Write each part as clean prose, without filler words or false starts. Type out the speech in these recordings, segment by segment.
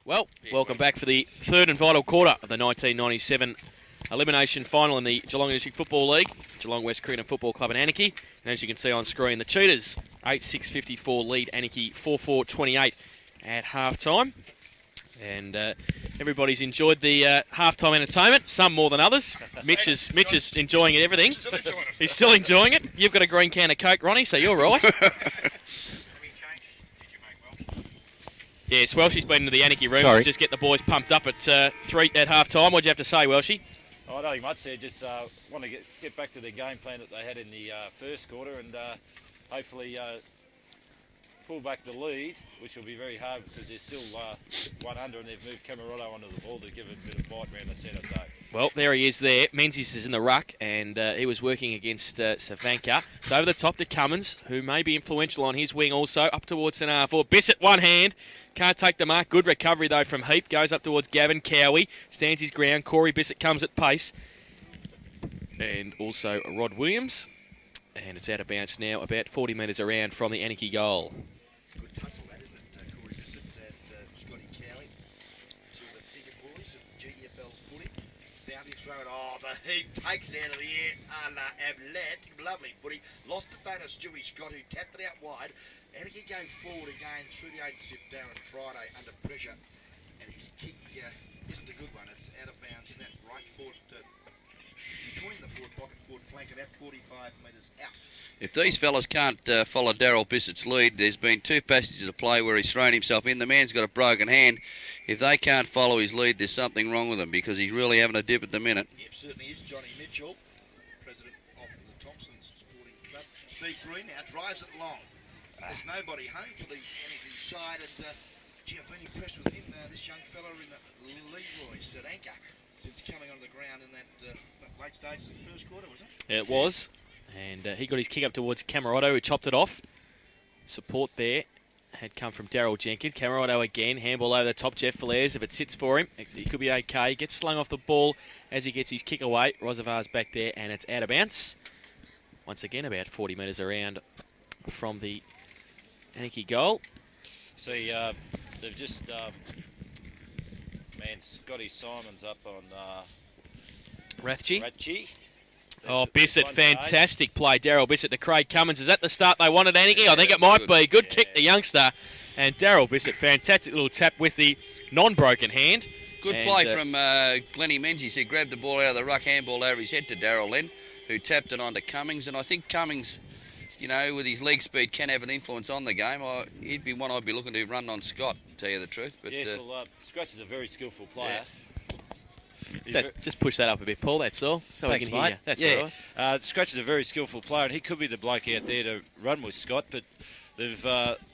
Well, welcome back for the third and final quarter of the 1997 elimination final in the Geelong District Football League, Geelong West Cricket and Football Club and Anakie. And as you can see on screen, the Cheetahs 8-6-54 lead Anakie 4-4-28 at half-time. And everybody's enjoyed the half-time entertainment, some more than others. Mitch is enjoying it, everything. He's still enjoying it. You've got a green can of Coke, Ronnie, so you're right. Yes, Welshie's been into the Anakie room to just get the boys pumped up at 3 at half-time. What'd you have to say, Welshie? Oh, nothing much there. Just want to get back to the game plan that they had in the first quarter and hopefully pull back the lead, which will be very hard because they're still 1 under and they've moved Camerotto onto the ball to give it a bit of bite around the centre. So. Well, there he is there. Menzies is in the ruck and he was working against Savanka. So over the top to Cummins, who may be influential on his wing also, up towards centre half forward. Bissett, one hand. Can't take the mark. Good recovery, though, from Heap. Goes up towards Gavin. Cowie stands his ground. Corey Bissett comes at pace. And also Rod Williams. And it's out of bounds now, about 40 metres around from the Anakie goal. Good tussle, that, isn't it? Corey Bissett and Scotty Cowie. Two of the bigger boys of GDFL footy. Bounty throw it. Oh, the Heap takes it out of the air. Atlantic, lovely footy. Lost it though to Stewie Scott, who tapped it out wide. Anakie going forward again through the agency of Darren Friday under pressure, and his kick isn't a good one. It's out of bounds in that right forward, between the forward pocket, forward flank, about 45 metres out. If these fellas can't follow Daryl Bissett's lead, there's been 2 passages of play where he's thrown himself in. The man's got a broken hand. If they can't follow his lead, there's something wrong with him because he's really having a dip at the minute. Yep, certainly is. Johnny Mitchell, president of the Thompsons Sporting Club. Steve Green now drives it long. There's nobody home for the Anakie side, and gee, I've been impressed with him, this young fella in the Leroy Sadanka, since coming on the ground in that late stages of the first quarter, was it? It was, and he got his kick up towards Camerotto, who chopped it off. Support there had come from Daryl Jenkins. Camerotto again, handball over the top, Jeff Falares. If it sits for him, he could be okay. Gets slung off the ball as he gets his kick away. Rosavar's back there, and it's out of bounds. Once again, about 40 metres around from the Anakie goal. See, they've just Scotty Simons up on Rathje. Oh, Bissett, fantastic play. Daryl Bissett to Craig Cummins. Is that the start they wanted, Anakie? Yeah, I think it might be. Good kick, the youngster. And Daryl Bissett, fantastic little tap with the non-broken hand. Good play from Glennie Menzies, who grabbed the ball out of the ruck, handball over his head to Daryl then, who tapped it onto Cummings. And I think Cummings, you know, with his leg speed, can have an influence on the game. He'd be one I'd be looking to run on Scott, to tell you the truth. But yes, well, Scratch is a very skillful player. Just push that up a bit, Paul, that's all. So we can hear you. That's all right. Scratch is a very skillful player, and he could be the bloke out there to run with Scott, but they've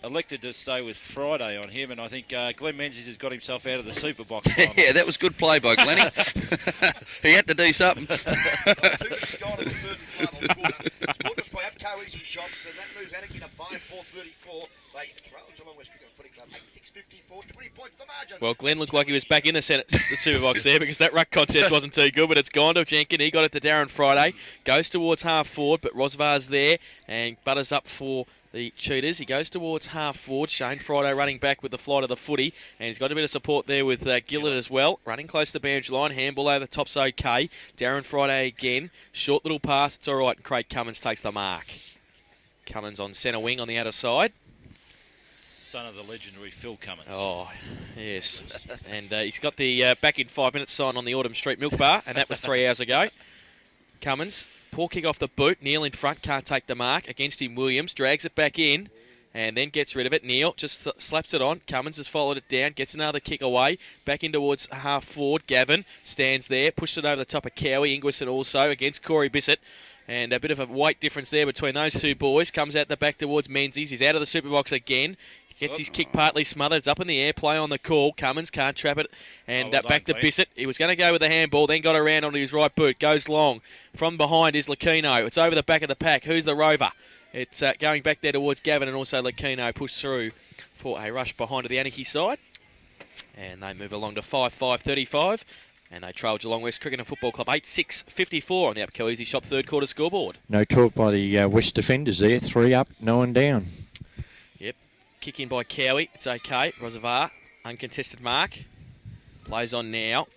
elected to stay with Friday on him, and I think Glenn Menzies has got himself out of the super box. Yeah, that was good play by Glennie. He had to do something. Easy shots, and that moves Anakie to 5-4-34. They trail Geelong West Cricket Footy Club 8-6-54, 20 points the margin. Well, Glenn looked like he was back in the super box there because that ruck contest wasn't too good, but it's gone to Jenkins. He got it to Darren Friday, goes towards half forward, but Rosavar's there and butters up for the Cheetahs. He goes towards half forward. Shane Friday running back with the flight of the footy, and he's got a bit of support there with Gillett as well. Running close to the boundary line. Handball over the top's okay. Darren Friday again. Short little pass. It's all right, and Craig Cummins takes the mark. Cummins on centre wing on the outer side. Son of the legendary Phil Cummins. Oh, yes. And he's got the back in 5 minutes sign on the Autumn Street Milk Bar, and that was 3 hours ago. Cummins, poor kick off the boot. Neil in front, can't take the mark. Against him, Williams drags it back in and then gets rid of it. Neil just slaps it on. Cummins has followed it down, gets another kick away. Back in towards half forward. Gavin stands there, pushed it over the top of Cowie. Ingwerson also against Corey Bissett. And a bit of a weight difference there between those two boys. Comes out the back towards Menzies. He's out of the super box again. Gets his kick partly smothered. It's up in the air. Play on the call. Cummins can't trap it. And back to Bissett. He was going to go with the handball. Then got around onto his right boot. Goes long. From behind is Lucchino. It's over the back of the pack. Who's the rover? It's going back there towards Gavin. And also Lucchino pushed through for a rush behind to the Anakie side. And they move along to 5-5-35. And they trail Geelong West Cricket and Football Club 8-6-54 on the Upco Easy Shop third quarter scoreboard. No talk by the West defenders there. 3 up, no one down. Yep. Kick in by Cowie. It's okay. Rosavar Uncontested mark. Plays on now.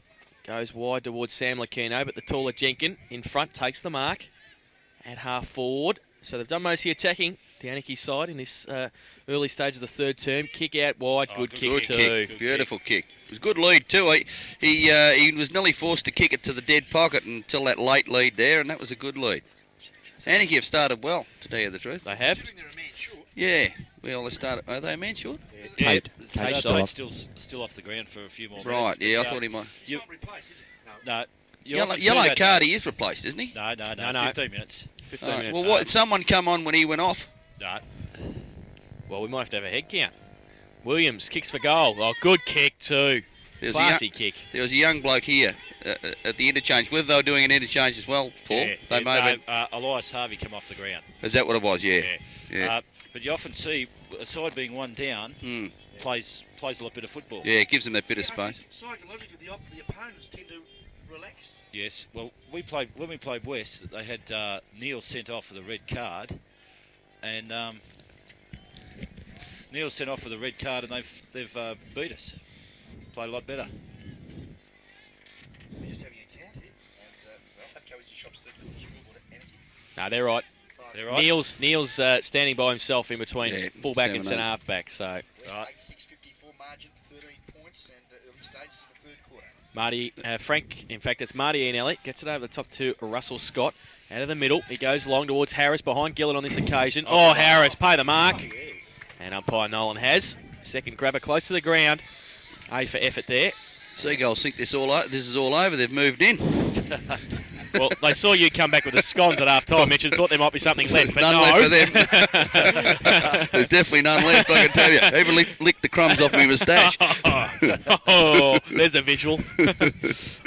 Goes wide towards Sam Lacino, but the taller Jenkin in front takes the mark at half forward. So they've done most of the attacking, the Anakie side, in this early stage of the third term. Kick out wide, good kick too. Beautiful kick. It was a good lead too. He was nearly forced to kick it to the dead pocket until that late lead there, and that was a good lead. So Anakie have started well, to tell you the truth. They have. Yeah. Well, they started. Are they a man short? Tate. Tate's Tate Still off the ground for a few more Right. minutes. Yeah, I but, thought he might. You, Not replaced, is it? no. You Yellow, often see yellow that- card. He is replaced, isn't he? No, No. 15 minutes. 15 Right. minutes. Well, what? Someone come on when he went off. No. Well, we might have to have a head count. Williams kicks for goal. Oh, good kick too. There was, Classy kick. there was a young bloke here at the interchange. Whether they were doing an interchange as well, Paul. They may have. Elias Harvey come off the ground. Is that what it was? Yeah. Yeah. But you often see a side being one down Mm. plays a lot bit of football. Yeah, it gives them that bit of Yeah, I space. think psychologically, the opponents tend to relax. Yes. Well, when we played West, they had Neil sent off with a red card, and Neil sent off with a red card, and they've beat us. Played a lot better. We're just having a count here, and that goes to shops that good scoreboard at Anakie. No, they're right. They're right. Neil's standing by himself in between Yeah, fullback and 7-8. centre halfback. So West Right. 8-6-54 margin, 13 points, and early stages of the third quarter. Marty, Frank, in fact, it's Marty Ian gets it over the top to Russell Scott. Out of the middle, he goes long towards Harris behind Gillett on this occasion. Oh, Harris, pay the mark. And umpire Nolan has. Second grabber close to the ground. A for effort there. Seagulls think this is all over. They've moved in. Well, they saw you come back with the scones at half time, Mitch, and thought there might be something left, There's but none no. left for them. There's definitely none left, I can tell you. Even licked the crumbs off my moustache. Oh, there's a visual.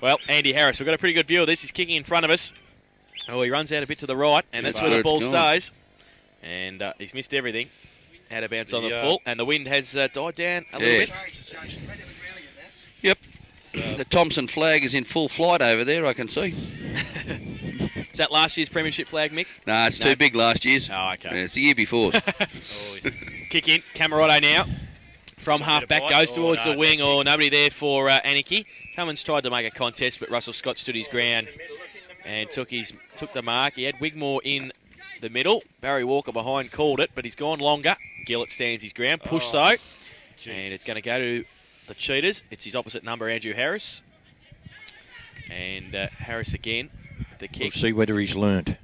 Well, Andy Harris, we've got a pretty good view of this. He's kicking in front of us. Oh, he runs out a bit to the right, and that's where the ball stays. And he's missed everything. Out of bounds on the full, and the wind has died down a little bit. It's going straight down the ground again now. Yep. The Thompson flag is in full flight over there, I can see. Is that last year's premiership flag, Mick? Nah, it's too big last year's. Oh, okay. Yeah, it's the year before. Kick in, Camarado now. From half back, goes towards the wing, or nobody there for Anakie. Cummins tried to make a contest, but Russell Scott stood his ground and took the mark. He had Wigmore in the middle. Barry Walker behind called it, but he's gone longer. Gillett stands his ground. Push though. And it's going to go to the Cheetahs. It's his opposite number, Andrew Harris. And Harris again, the kick. We'll see whether he's learnt.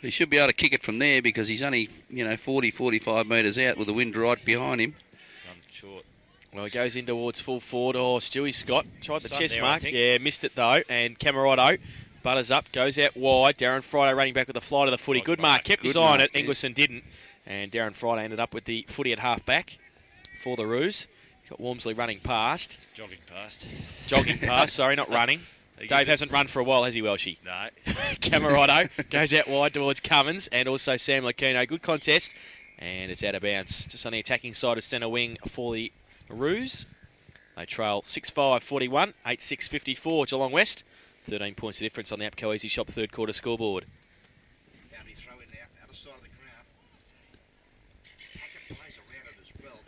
He should be able to kick it from there because he's only, 40, 45 metres out with the wind right behind him. I'm short. Well, he goes in towards full forward. Oh, Stewie Scott tried the Sun chest there, I mark. think. Yeah, missed it though. And Camarado butters up, goes out wide. Darren Friday running back with the fly to the footy. Good mark, kept his eye on it. Ingwerson didn't. And Darren Friday ended up with the footy at half back for the Roos. Got Wormsley running past. Jogging past, sorry, not running. Dave hasn't run for a while, has he, Welshie? No. Camarado goes out wide towards Cummins and also Sam Lacino. Good contest. And it's out of bounds. Just on the attacking side of centre wing for the Roos. They trail 6-5-41, 8-6-54 Geelong West. 13 points of difference on the Apco Easy Shop third quarter scoreboard. Boundary throw in now, other side of the ground. Hackett plays around it as well.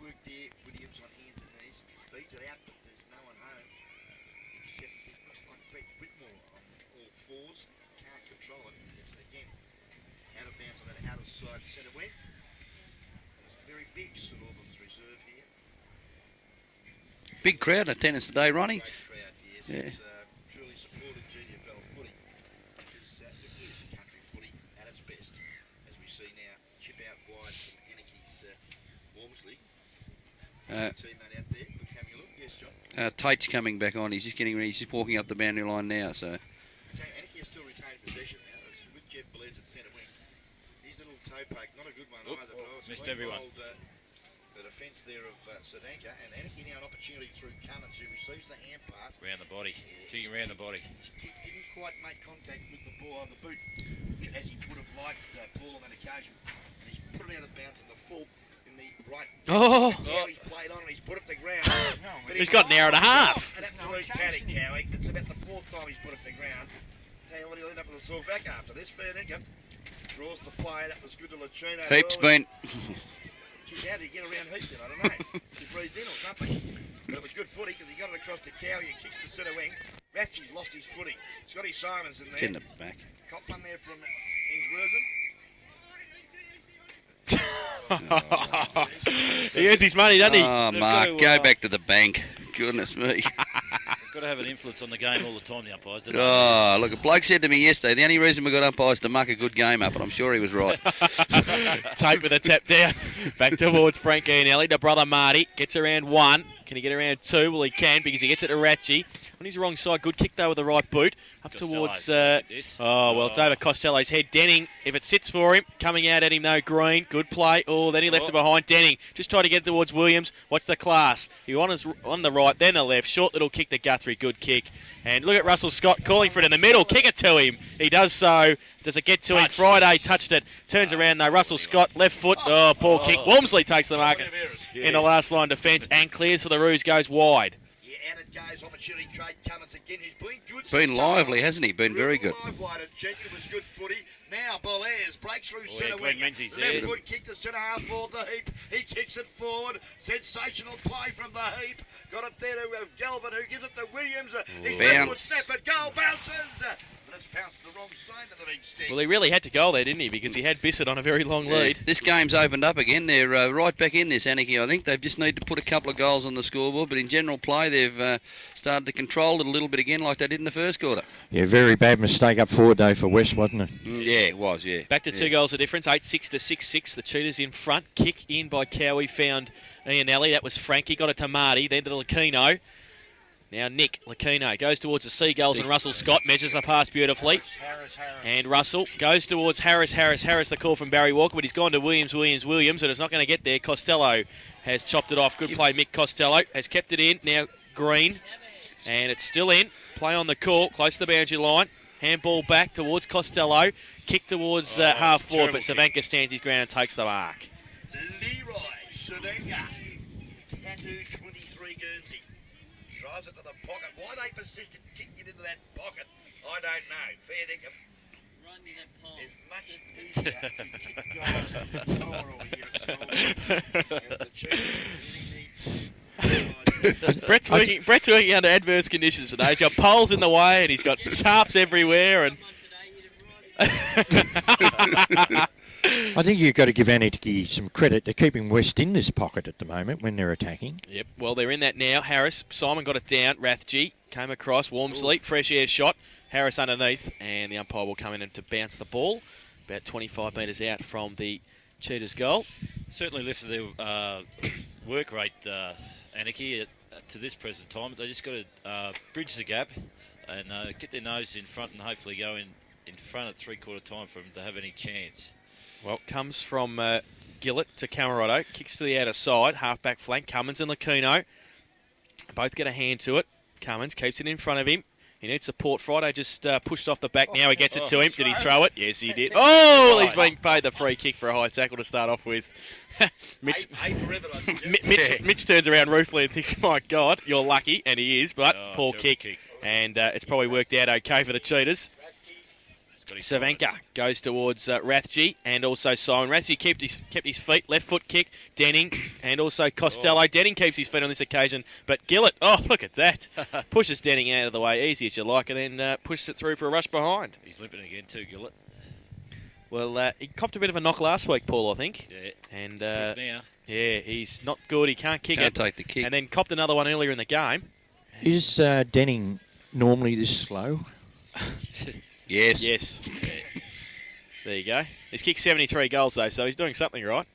Work there, Williams on hands and knees. Feeds it out, but there's no one home. Except it looks like Brett Whitmore on all fours. Can't control it. It's again out of bounds on that outer side centre wing. There's a very big St Albans reserve here. Big crowd in attendance today, Ronnie. Great crowd, yes. Yeah. It's truly supported GDFL footy because it is country footy at its best. As we see now, chip out wide from Anakie's Wormsley. Teammate out there. Look, having a look. Yes, John. Tate's coming back on. He's just getting ready. He's just walking up the boundary line now. So Okay, Anakie has still retained possession now. It's with Jeff Belize at centre wing. His little toe poke, not a good one either. But it's missed quite everyone. bold, the defence there of Sedanka, and Anakie now an opportunity through Cummins, who receives the hand pass. Round the body. Yeah, Kicking round the body. His kick didn't quite make contact with the ball on the boot, as he would have liked Paul on that occasion. And he's put it out of bounds in the full in the right. Oh. Now he's played on and he's put it to ground. But He's got an hour and a half. An absolute paddock, Cowie. It's about the fourth time he's put it to ground. Tell you what, he'll end up with a sore back after this. Fair dinkum. Draws the play. That was good to Lachino. heaps been. How did he get around Heath then? I don't know. He breathed in or something. But it was good footy because he got it across to Cowie and kicks to centre wing. Ratchie's lost his footy. Scotty Simons in there. It's in the back. Cop one there from Ingsworthen. He earns his money, doesn't he? Oh, They've Mark, got to, go back to the bank. Goodness me. They've got to have an influence on the game all the time, the umpires. don't they? Oh, look, a bloke said to me yesterday, the only reason we got umpires to muck a good game up, and I'm sure he was right. Tape with a tap down. Back towards Frank Ianelli. To brother Marty. Gets around one. Can he get around two? Well, he can because he gets it to Ratchie. On his wrong side. Good kick, though, with the right boot. Up Costello, towards... this. It's over Costello's head. Denning, if it sits for him, coming out at him, though. Green. Good play. Oh, then he left it behind. Denning just tried to get it towards Williams. Watch the class. He was on the right, then the left. Short little kick to Guthrie. Good kick. And look at Russell Scott calling for it in the middle. Kick it to him. He does so. Does it get to him? Friday touched it. Turns around though. Russell Scott, left foot. Oh, poor kick. Walmsley takes the mark in the last line defence and clears for the Roos. Goes wide. Yeah, out it goes. Opportunity trade Cummins again. He's been good. Been lively, hasn't he? Been very good. Live wide at Jenkins was good footy. Now Belair's breaks through yeah, centre Glenn wing. Menzies Left there. foot kick to centre half forward the heap. He kicks it forward. Sensational play from the heap. Got it there to Galvin who gives it to Williams. His left foot snap it. Goal bounces. But it's bounced the wrong side of the big stick. Well, he really had to go there, didn't he? Because he had Bissett on a very long lead. This game's opened up again. They're right back in this, Anakie, I think. They just need to put a couple of goals on the scoreboard, but in general play, they've started to control it a little bit again like they did in the first quarter. Yeah, very bad mistake up forward, though, for West, wasn't it? Yeah, it was, yeah. Back to 2 goals of difference, 8-6 to 6-6. The Cheetahs in front. Kick in by Cowie, found Ianelli. That was Frankie. Got it to Marty, then to Lucchino. Now Nick Lucchino goes towards the Seagulls and Russell Scott measures the pass beautifully. Harris. And Russell goes towards Harris, the call from Barry Walker, but he's gone to Williams, and it's not going to get there. Costello has chopped it off. Good play, Mick Costello. Has kept it in. Now Green. And it's still in. Play on the call, close to the boundary line. Handball back towards Costello. Kick towards half forward, but Savanka stands his ground and takes the mark. Leroy Sudenga. Tattoo 23 Guernsey. Drives it to the pocket. Why they persisted kicking it into that pocket, I don't know. Fair dinkum. It's much easier to kick goals than Cora here at school. And the Cheetahs really need to... Brett's working under adverse conditions today. He's got poles in the way and he's got tarps everywhere. And I think you've got to give Anakie some credit. They're keeping West in this pocket at the moment when they're attacking. Yep, well, they're in that now. Harris, Simon got it down. Rathje came across. Walmsley, fresh air shot. Harris underneath, and the umpire will come in and to bounce the ball about 25 metres out from the Cheetahs' goal. Certainly lifted their work rate, Anakie, to this present time. They just got to bridge the gap and get their nose in front and hopefully go in front at three-quarter time for them to have any chance. Well, comes from Gillett to Camerotto, kicks to the outer side, half-back flank. Cummins and Lucchino both get a hand to it. Cummins keeps it in front of him. He needs support. Friday just pushed off the back. Now he gets it to him. Did he throw it? Yes, he did. Oh, he's being paid the free kick for a high tackle to start off with. Mitch turns around ruefully and thinks, my God, you're lucky. And he is, but poor kick. And it's probably worked out okay for the Cheetahs. Savanka goes towards Rathje and also Simon. Rathje kept his feet, left foot kick. Denning and also Costello. Denning keeps his feet on this occasion, but Gillett, oh, look at that. Pushes Denning out of the way, easy as you like, and then pushes it through for a rush behind. He's limping again too, Gillett. Well, he copped a bit of a knock last week, Paul, I think. Yeah. And now. yeah, he's not good. He can't kick Can't it. take the kick. And then copped another one earlier in the game. Is Denning normally this slow? Yes. Yes. There you go. He's kicked 73 goals, though, so he's doing something right.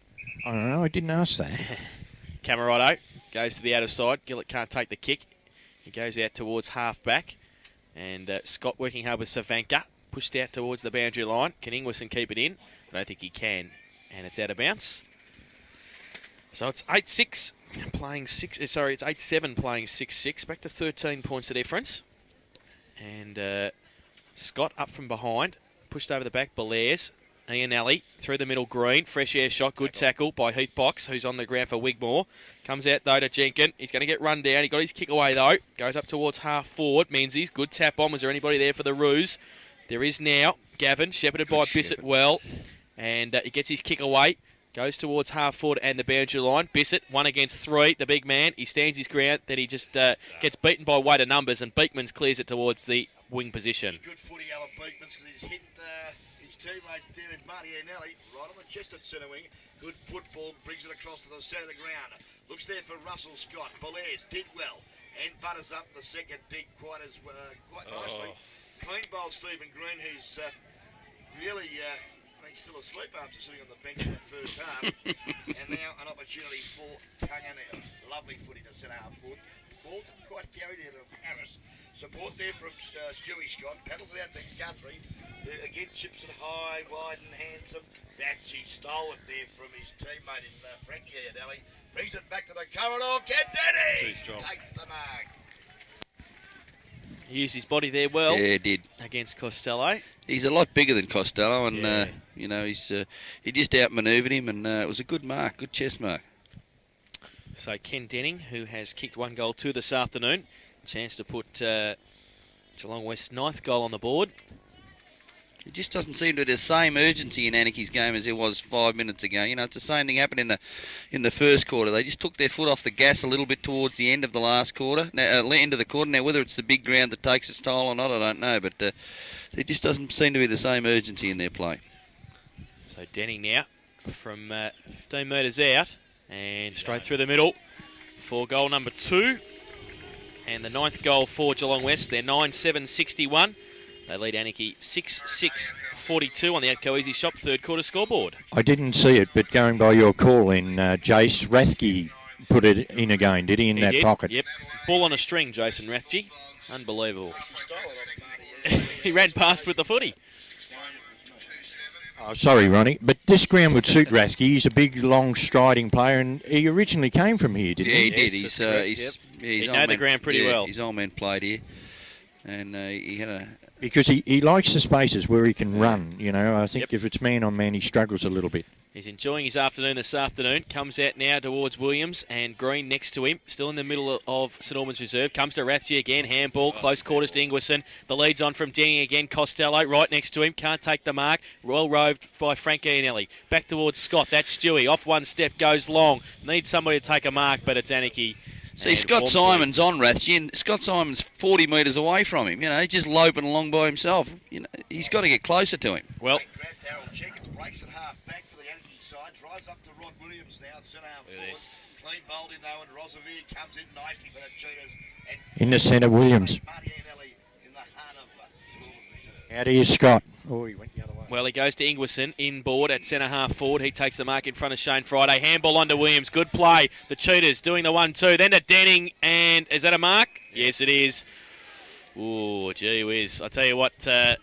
I don't know. I didn't ask that. Camerotto goes to the outer side. Gillett can't take the kick. He goes out towards half-back. And Scott working hard with Savanka. Pushed out towards the boundary line. Can Ingwerson keep it in? I don't think he can. And it's out of bounds. So it's 8-6 playing 6. Sorry, it's 8-7 playing 6-6. Back to 13 points of difference. And Scott up from behind. Pushed over the back. Belair's. Ianelli through the middle. Green. Fresh air shot. Good tackle by Heath Box, who's on the ground for Wigmore. Comes out, though, to Jenkins. He's going to get run down. He got his kick away, though. Goes up towards half forward. Menzies. Good tap on. Was there anybody there for the Roos? There is now. Gavin, shepherded by Bissett well. And he gets his kick away. Goes towards half forward and the boundary line. Bissett, 1 against 3, the big man. He stands his ground, then he just gets beaten by weight of numbers, and Beekman's clears it towards the wing position. Good footy, Alan Beekman's, because he's hit his teammate there in Marty Anakie right on the chest at centre wing. Good football, brings it across to the centre of the ground. Looks there for Russell Scott. Belair's did well, and butters up the second dig quite nicely. Clean bowl Stephen Green, who's really, I think, still asleep after sitting on the bench in that first half. And now an opportunity for Tunga now. Lovely footy to centre half forward. Ball didn't quite carry to Harris. Support there from Stewie Scott. Paddles it out to Guthrie. Again, chips it high, wide and handsome. He stole it there from his teammate in Frankie Adeli. Brings it back to the corridor. Kentini takes the mark. He used his body there well. Yeah, he did. Against Costello. He's a lot bigger than Costello, and Yeah. he just outmanoeuvred him, and it was a good mark, good chest mark. So Ken Denning, who has kicked 1 goal 2 this afternoon, chance to put Geelong West's 9th goal on the board. It just doesn't seem to be the same urgency in Anakie's game as there was 5 minutes ago. You know, it's the same thing happened in the first quarter. They just took their foot off the gas a little bit towards the end of the last quarter, end of the quarter. Now, whether it's the big ground that takes its toll or not, I don't know, but there just doesn't seem to be the same urgency in their play. So Denning now from 15 metres out and straight through the middle for goal number 2. And the 9th goal for Geelong West. They're 9-7-61. They lead Anakie 6-6-42 on the Atco Easy Shop 3rd quarter scoreboard. I didn't see it, but going by your call in, Jace Rathke put it in again, did he, in that did, pocket? Yep. Ball on a string, Jason Rathke. Unbelievable. He ran past with the footy. Oh, sorry, Ronnie, but this ground would suit Rathke. He's a big, long, striding player, and he originally came from here, didn't he? Yeah, he did. Yes, that's correct, He's he know the ground pretty well. His old man played here, and he had a... Because he likes the spaces where he can run, you know. I think if it's man on man, he struggles a little bit. He's enjoying his afternoon this afternoon. Comes out now towards Williams and Green next to him. Still in the middle of St Albans Reserve. Comes to Rathke again. Handball. Close quarters to Ingwerson. The lead's on from Denning again. Costello right next to him. Can't take the mark. Well roved by Frank Ianelli. Back towards Scott. That's Stewie. Off one step. Goes long. Needs somebody to take a mark, but it's Anakie. See, Scott Simon's on Rathke, and Scott Simon's 40 metres away from him. You know, he's just loping along by himself. You know, he's got to get closer to him. Well, Grab Darryl Jenkins, breaks it half back for the Anakie side, drives up to Rod Williams now at centre half forward. Clean bowled in though, and Rosevere comes in nicely for the Cheetahs. And In the centre, Williams. Marty Anelli in the heart of St Albans Reserve. Out here, Scott. Oh, he went the other way. well, he goes to Ingwerson, inboard at centre half forward. He takes the mark in front of Shane Friday. Handball onto Williams. Good play. The Cheetahs doing the 1-2. Then to Denning, and is that a mark? Yes, it is. Ooh, gee whiz. I tell you what, I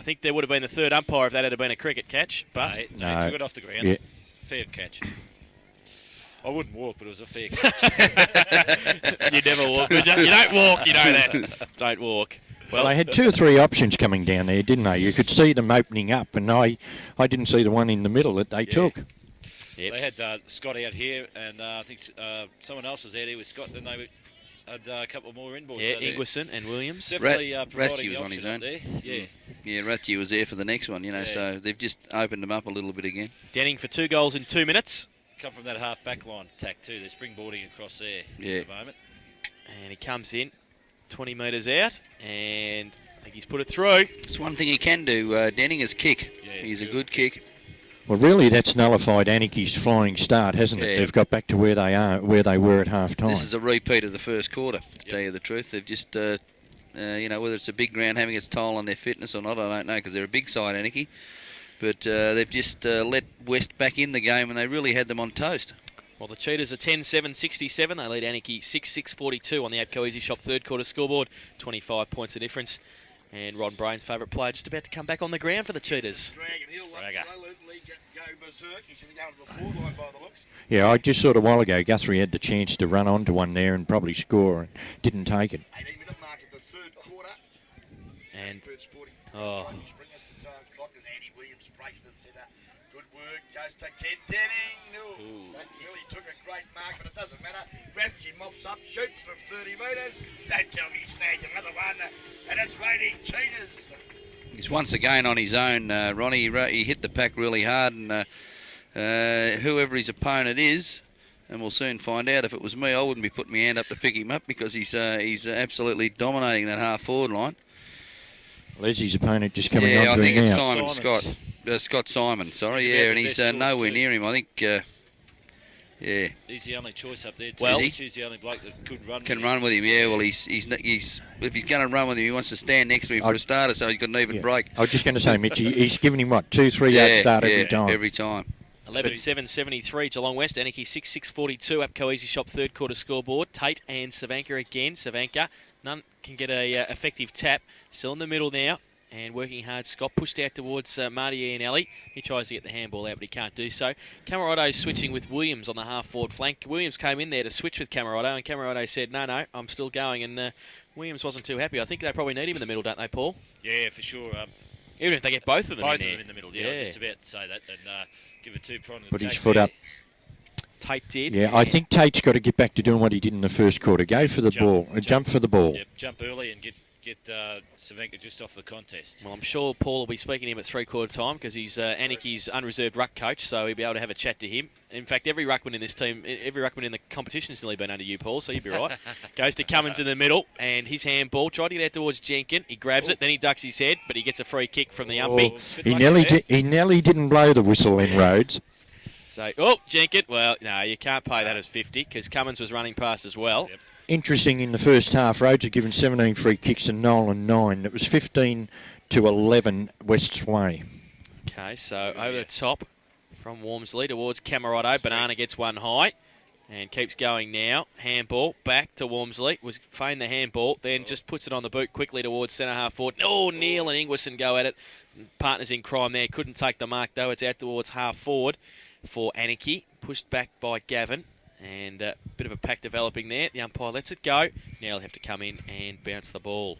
think there would have been the third umpire if that had been a cricket catch, but... No, he took it off the ground. Yeah. Fair catch. I wouldn't walk, but it was a fair catch. You never walk, would you? You don't walk, you know that. Don't walk. Well, they had 2 or 3 options coming down there, didn't they? You could see them opening up, and I didn't see the one in the middle that they took. Yep. They had Scott out here, and I think someone else was out here with Scott, then they had a couple more inboards. Yeah, so they're Ingwerson and Williams. definitely Rathke providing was the on his option up own. there. Yeah. Yeah, Rathke was there for the next one, you know, Yeah. so they've just opened them up a little bit again. Denning for 2 goals in 2 minutes. Come from that half back line attack too. They're springboarding across there Yeah. at the moment. And he comes in 20 metres out, and I think he's put it through. It's one thing he can do, Denning, is kick. Yeah, He's a good. good kick. Well, really, that's nullified Anakie's flying start, hasn't it? Yeah. They've got back to where they were at half time. This is a repeat of the first quarter, to Yep. tell you the truth. They've just, you know, whether it's a big ground having its toll on their fitness or not, I don't know, because they're a big side, Anakie. But they've just let West back in the game, and they really had them on toast. Well, the Cheetahs are 10-7-67. They lead Anakie 6-6-42 on the Atco Easy Shop 3rd quarter scoreboard. 25 points of difference. And Ron Brain's favourite player just about to come back on the ground for the Cheetahs. Dragon, he'll Dragger. slowly go berserk. He's going to go to the forward line by the looks. Yeah, I just saw it a while ago. Guthrie had the chance to run onto one there and probably score, and didn't take it. 18-minute mark at the third quarter. And Third sporting. Oh. Bring us to time clock as Andy Williams breaks the centre. Good work. Goes to Ken Denning. Ooh. That really took a great mark, but it doesn't matter. Rathke mops up, shoots from 30 metres. Don't tell me he snagged another one. And it's raining Cheetahs. He's once again on his own, Ronnie. He hit the pack really hard, and whoever his opponent is, and we'll soon find out. If it was me, I wouldn't be putting my hand up to pick him up because he's absolutely dominating that half-forward line. Leslie's opponent just coming yeah, on I to think him it's now. Simon Scott. Scott Simon, sorry, He's yeah, about and the he's best nowhere choice too. near him. I think, yeah, He's the only choice up there. Well, He's the only bloke that could run. can run with him. Yeah, well, he's if he's going to run with him, he wants to stand next to him for a starter, so he's got an even Yeah. break. I was just going to say, Mitch, he's giving him, what, 2-3 yard start every time. Every time. 11-7-73, Geelong West. Anakie 6-6-42. Apco Easy Shop third quarter scoreboard. Tate and Savanka again. Savanka, none can get a effective tap. Still in the middle now. And working hard, Scott pushed out towards Marty Iannelli. He tries to get the handball out, but he can't do so. Camerado switching with Williams on the half-forward flank. Williams came in there to switch with Camerado, and Camerado said, no, I'm still going. And Williams wasn't too happy. I think they probably need him in the middle, don't they, Paul? Yeah, for sure. Even if they get both of them Both in of there. them in the middle. Yeah, I was just about to say that. And give a two-pronged Put his attack foot there. up. Tate did. Yeah, I think Tate's got to get back to doing what he did in the first quarter. Go for the ball. Jump for the ball. Yep, jump early and get Savanka just off the contest. Well, I'm sure Paul will be speaking to him at three-quarter time because he's Anakie's unreserved ruck coach, so he'll be able to have a chat to him. In fact, every ruckman in this team, every ruckman in the competition's nearly been under you, Paul, so you'd be right. Goes to Cummins in the middle, and his handball. Tried to get out towards Jenkins. He grabs it, then he ducks his head, but he gets a free kick from the umpy. He nearly didn't blow the whistle in Rhodes. So, Jenkins. Well, no, you can't pay that as 50 because Cummins was running past as well. Yep. Interesting, in the first half, Rhodes had given 17 free kicks and Nolan 9. It was 15-11 West's way. Okay, so over the top from Wormsley towards Camerado. Banana gets one high and keeps going now. Handball back to Wormsley. Was feigned the handball, then just puts it on the boot quickly towards centre half forward. Neil and Ingwerson go at it. Partners in crime there. Couldn't take the mark though. It's out towards half forward for Anakie. Pushed back by Gavin. And a bit of a pack developing there. The umpire lets it go. Now he'll have to come in and bounce the ball.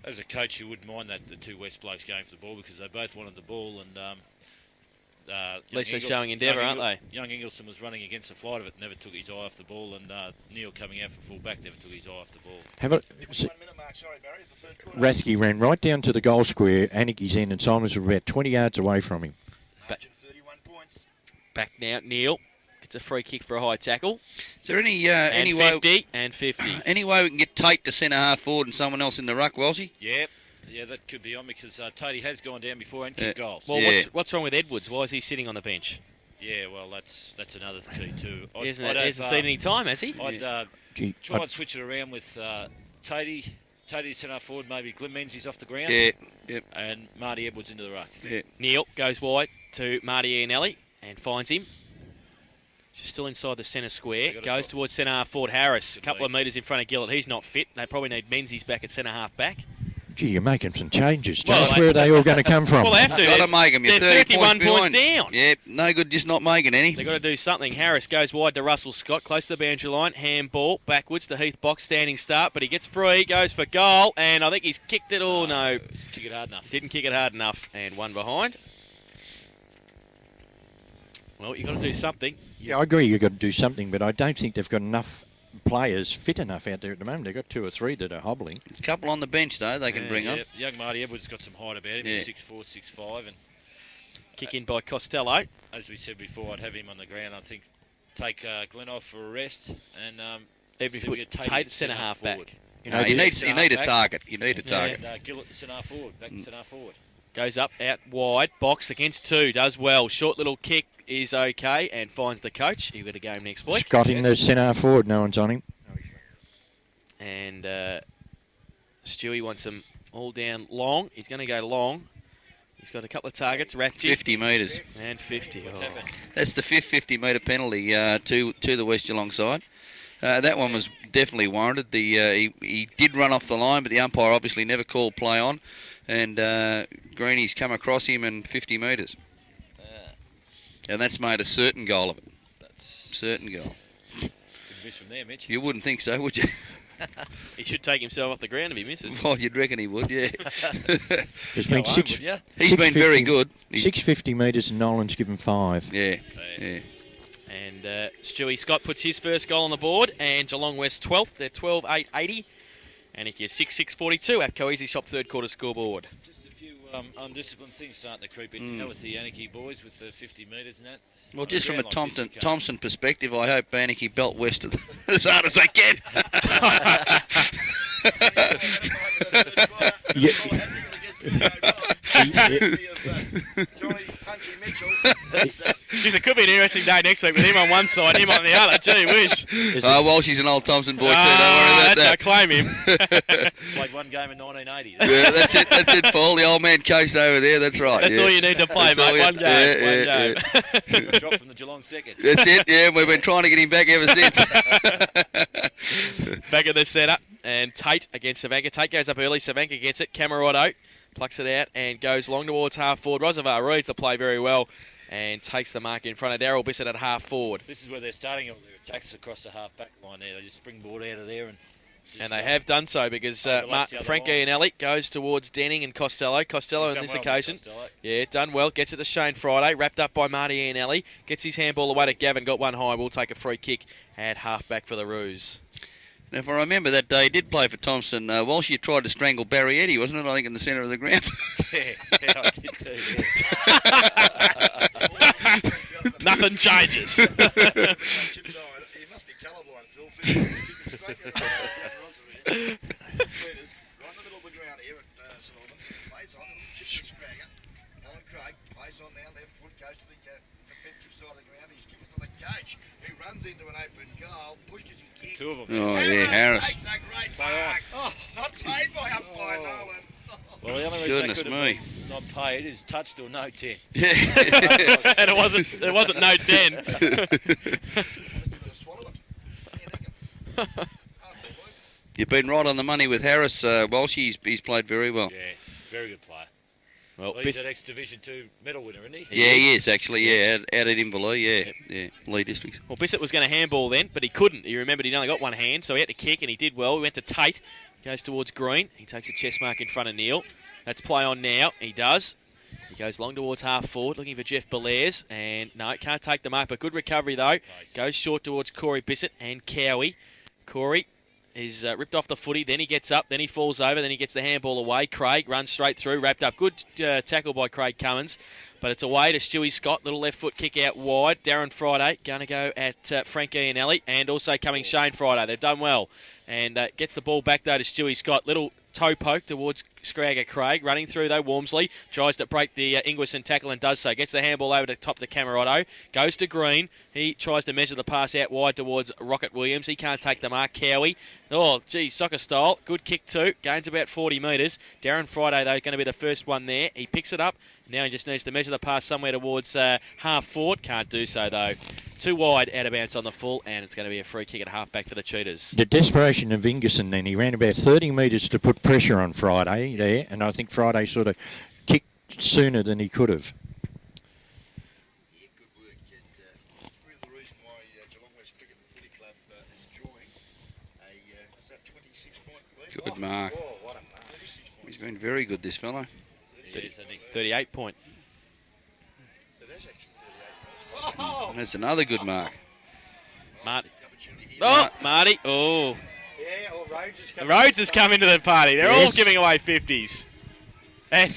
As a coach, you wouldn't mind that the two West blokes going for the ball because they both wanted the ball. And at least they're showing endeavour, aren't they? Young Ingleson was running against the flight of it, never took his eye off the ball. And Neil coming out for full back never took his eye off the ball. 21 minute mark, sorry, Barry, the third quarter. Rasky ran right down to the goal square, Anakie's end, and Simons was about 20 yards away from him. Margin 31 points. Back now, Neil. It's a free kick for a high tackle. Is there any And 50. any way we can get Tate to centre half forward and someone else in the ruck, Walshy? Yeah, that could be on because Tatey has gone down before and kicked goals. Well, Yeah. what's wrong with Edwards? Why is he sitting on the bench? Yeah, well, that's another key too. He hasn't seen any time, has he? I'd Gee, try and switch it around with Tatey centre forward, maybe Glenn Menzies off the ground. Yeah, yep. And Marty Edwards into the ruck. Yeah. Neil goes wide to Marty Iannelli and finds him. She's still inside the centre square. Goes towards centre half forward. Harris, a couple of metres in front of Gillett. He's not fit. They probably need Menzies back at centre half back. Gee, you're making some changes, Well, James. Where are they all going to come from? Well, they have to. Got to make them. You're They're 30 31 points points down. Yeah, no good just not making any. They've got to do something. Harris goes wide to Russell Scott, close to the boundary line. Handball backwards to Heath Box, standing start, but he gets free, goes for goal, and I think he's kicked it. Oh, no. Kick it hard enough. Didn't kick it hard enough, and one behind. Well, you've got to do something. Yeah, I agree you've got to do something, but I don't think they've got enough players fit enough out there at the moment. They've got 2 or 3 that are hobbling. A couple on the bench, though, they can bring on. Young Marty Edwards got some height about him. Yeah. He's 6'4", 6'5", and Kick in by Costello. as we said before, I'd have him on the ground. I think take Glenn off for a rest and Even if see you we get put Tate Tate centre half back. forward. You No, know, you the- need a target. You need a target. And Gillett the centre half forward, back to centre half forward. Goes up, out wide, box against 2, does well. Short little kick is okay and finds the coach. He'll get a game next week. Scott in the centre half forward, no one's on him. And Stewie wants them all down long. He's going to go long. He's got a couple of targets, Ratchie 50 metres. and 50. What's Oh. happened? That's the fifth 50-metre penalty to the West Geelong side. That one was definitely warranted. He did run off the line, but the umpire obviously never called play on. And Greeny's come across him in 50 metres. And that's made a certain goal of it. That's Certain goal. good miss from there, Mitch. You wouldn't think so, would you? He should take himself off the ground if he misses. Well, you'd reckon he would, yeah. There's been Go home, 6, wouldn't ya? He's been very 650 good. 650 metres and Nolan's given 5. Yeah, yeah. And Stewie Scott puts his first goal on the board, and Geelong West 12th. They're 12-8-80. And if you're 6-6-42 at Coeasy Shop third quarter scoreboard. Just a few undisciplined things starting to creep in now with the Anakie boys with the 50 metres and that. Well, On just from a ground like this, you can't- Thompson perspective, I hope Anakie belt west as hard as they can. Jeez, it could be an interesting day next week with him on one side, him on the other. Gee whiz. Walsh is an old Thompson boy too. Don't worry about that. Claim him. Played one game in 1980. Yeah, that's it, Paul. The old man coast over there. That's right. That's all you need to play, That's all mate. you- One game. yeah, One game. Dropped from the Geelong second. That's it. Yeah, we've been trying to get him back ever since. Back in the setup, and Tate against Savanka. Tate goes up early. Savanka gets it. Camerotto plucks it out and goes long towards half forward. Roosevelt reads the play very well and takes the mark in front of Daryl Bissett at half forward. This is where they're starting all their attacks across the half back line there. They just springboard out of there and. And they have done so because overlaps the other Frankie lines. and Elliott goes towards Denning and Costello. Costello on He's this done well, occasion. Costello. Yeah, done well. Gets it to Shane Friday. Wrapped up by Marty Ianelli. Gets his handball away to Gavin. Got one high. Will take a free kick at half back for the Roos. Now, if I remember that day, he did play for Thompson. Walsh, you tried to strangle Barry Eddy, wasn't it? I think in the centre of the ground. Yeah, I did too, yeah. Nothing changes. He must be colourblind, Phil. Straight down the right in the middle of the ground here at St Albans. Plays on, little chip to Scragger. Alan Craig plays on now, left foot goes to the defensive side of the ground. He's given to the coach, who runs into an open goal, pushes his kick. Two of them. Oh, yeah, Harris. Takes a great Play on. mark. Oh, not paid by umpire Nolan. Well, the only reason Goodness they could have me. been not paid is touched or no 10. Yeah. And it wasn't no 10. Swallow it. Yeah, Unbelievable. You've been right on the money with Harris, Walsh. He's played very well. Yeah, very good player. Well, Well, he's an ex-Division 2 medal winner, isn't he? Yeah, he is actually. Yeah, out at Inverleigh. Yeah, Leigh Districts. Well, Bissett was going to handball then, but he couldn't. He remembered he'd only got one hand, so he had to kick, and he did well. He went to Tate, goes towards Green. He takes a chest mark in front of Neil. That's play on now. He does. He goes long towards half forward, looking for Jeff Belair's, and no, can't take the mark, but good recovery though. Goes short towards Corey Bissett and Cowie. Corey is ripped off the footy, then he gets up, then he falls over, then he gets the handball away. Craig runs straight through, wrapped up. Good tackle by Craig Cummins, but it's away to Stewie Scott. Little left foot kick out wide. Darren Friday going to go at Frank Ianelli, and also coming Shane Friday. They've done well, and gets the ball back though to Stewie Scott. Little toe poke towards Scragger Craig. Running through though, Wormsley tries to break the Ingwerson tackle and does so. Gets the handball over the top to Camerotto. Goes to Green. He tries to measure the pass out wide towards Rocket Williams. He can't take the mark. Cowie. Oh, gee, soccer style. Good kick too. Gains about 40 metres. Darren Friday though going to be the first one there. He picks it up. Now he just needs to measure the pass somewhere towards half forward. Can't do so though. Too wide, out of bounds on the full, and it's going to be a free kick at half back for the Cheetahs. The desperation of Ingerson then, he ran about 30 metres to put pressure on Friday there, and I think Friday sort of kicked sooner than he could have. Yeah, good work. Really the reason why Geelong West Cricket and Footy Club enjoying a, is that 26-point lead? Good mark. Oh, what a mark. He's been very good, this fellow. Yes, I think. 38 point. It is actually 38 points. Oh! That's another good mark. Marty. Opportunity here. Oh, Marty. Oh. Yeah, well, Rhodes has come Rhodes has come into the party. They're all Yes. giving away 50s. And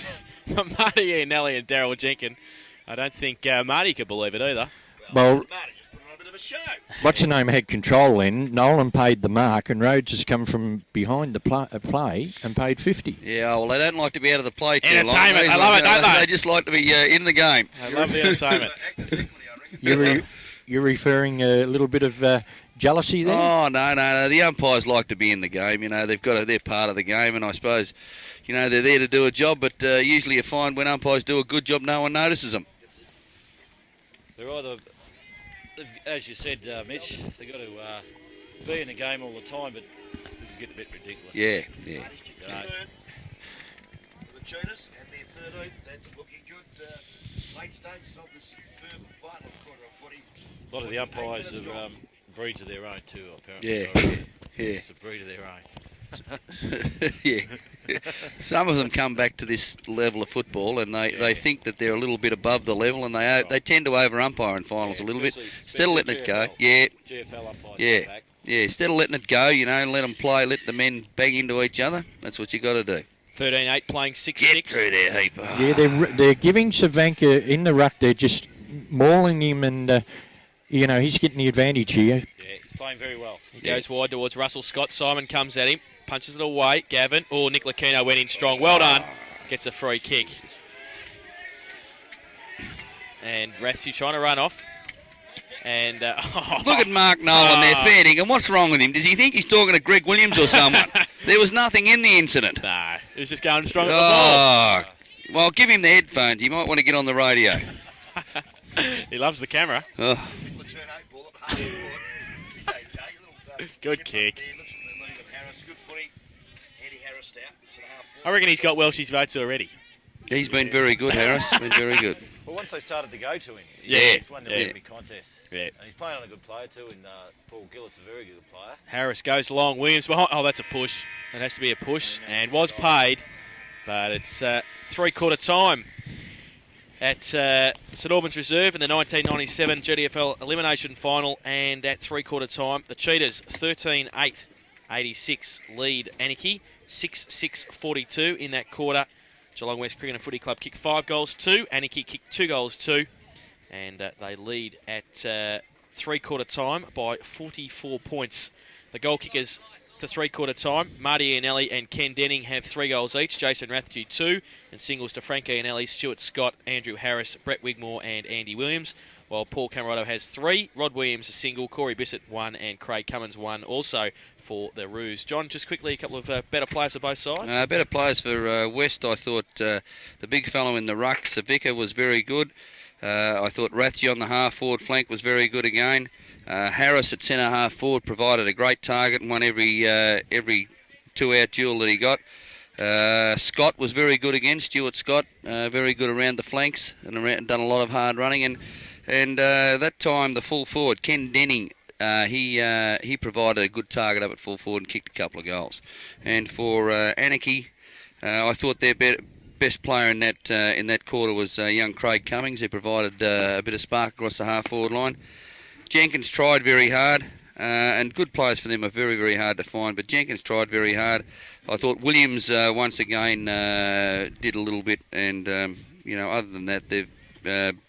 Marty Ianelli and Daryl Jenkin, I don't think Marty could believe it either. Well, Marty just put on a bit of a show. what's the name had control then. Nolan paid the mark, and Rhodes has come from behind the play and paid 50. Yeah, well, they don't like to be out of the play too long. Entertainment. I love it, don't they? They just like to be in the game. I love the entertainment. Actors equity, I reckon. You're referring a little bit of jealousy there? Oh no! The umpires like to be in the game. You know, they're part of the game, and I suppose, you know, they're there to do a job. But usually, you find when umpires do a good job, no one notices them. They're either, as you said, Mitch, they've got to be in the game all the time, but this is getting a bit ridiculous. Yeah. Marty's kicked his third for the Cheetahs, and their 13th. They're looking good late stages of this third and final quarter of footy. A lot of the umpires are breeds of their own too, apparently. Yeah. It's a breed of their own. Yeah. Some of them come back to this level of football, and they think that they're a little bit above the level, and they tend to over umpire in finals a little bit. Instead of letting it go, GFL umpires Yeah. back. instead of letting it go, you know, let them play, let the men bang into each other. That's what you got to do. 13-8 playing 6-6. Get through there, Heap. Yeah, they're giving Savanka in the ruck. They're just mauling him, and he's getting the advantage here. Yeah, he's playing very well. He goes wide towards Russell Scott. Simon comes at him, punches it away. Gavin. Oh, Nick Lucchino went in strong. Well done. Gets a free kick. And Rathsey trying to run off. And look at Mark Nolan there, fair dinkum. What's wrong with him? Does he think he's talking to Greg Williams or someone? There was nothing in the incident. No, he was just going strong at the ball. Well, give him the headphones. He might want to get on the radio. He loves the camera. Oh. Good kick. I reckon he's got Welsh's votes already. He's been very good, Harris. Been very good. Well, once they started to go to him, Yeah. he's won the every contest. Yeah. And he's playing on a good player too, and Paul Gillett's a very good player. Harris goes long. Williams behind. Oh, that's a push. It has to be a push, and was paid, but it's three-quarter time at St Albans Reserve in the 1997 GDFL Elimination Final, and at three-quarter time, the Cheetahs 13-8-86 lead Anakie, 6-6-42 in that quarter. Geelong West Cricket and Footy Club kicked 5 goals, 2. Anakie kicked 2 goals, 2. And they lead at three-quarter time by 44 points. The goal kickers to three-quarter time, Marty Iannelli and Ken Denning have 3 goals each. Jason Rathje 2, and singles to Frank Iannelli, Stuart Scott, Andrew Harris, Brett Wigmore and Andy Williams. While Paul Camerotto has 3, Rod Williams a single, Corey Bissett 1 and Craig Cummins 1 also for the Roos. John, just quickly, a couple of better players for both sides. Better players for West. I thought the big fellow in the ruck, Savica, was very good. I thought Rathje on the half-forward flank was very good again. Harris at centre half-forward provided a great target and won every two-out duel that he got. Scott was very good again, Stuart Scott, very good around the flanks and done a lot of hard running. And that time the full forward, Ken Denning, he provided a good target up at full forward and kicked a couple of goals. And for Anakie, I thought their best player in that quarter was young Craig Cummings, who provided a bit of spark across the half-forward line. Jenkins tried very hard, and good players for them are very, very hard to find, but Jenkins tried very hard. I thought Williams once again did a little bit, and other than that,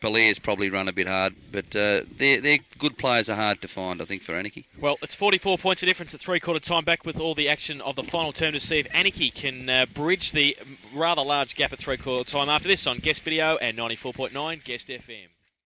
Belair's probably run a bit hard, but their good players are hard to find, I think, for Anakie. Well, it's 44 points of difference at three-quarter time, back with all the action of the final term to see if Anakie can bridge the rather large gap at three-quarter time after this on Guest Video and 94.9 Guest FM.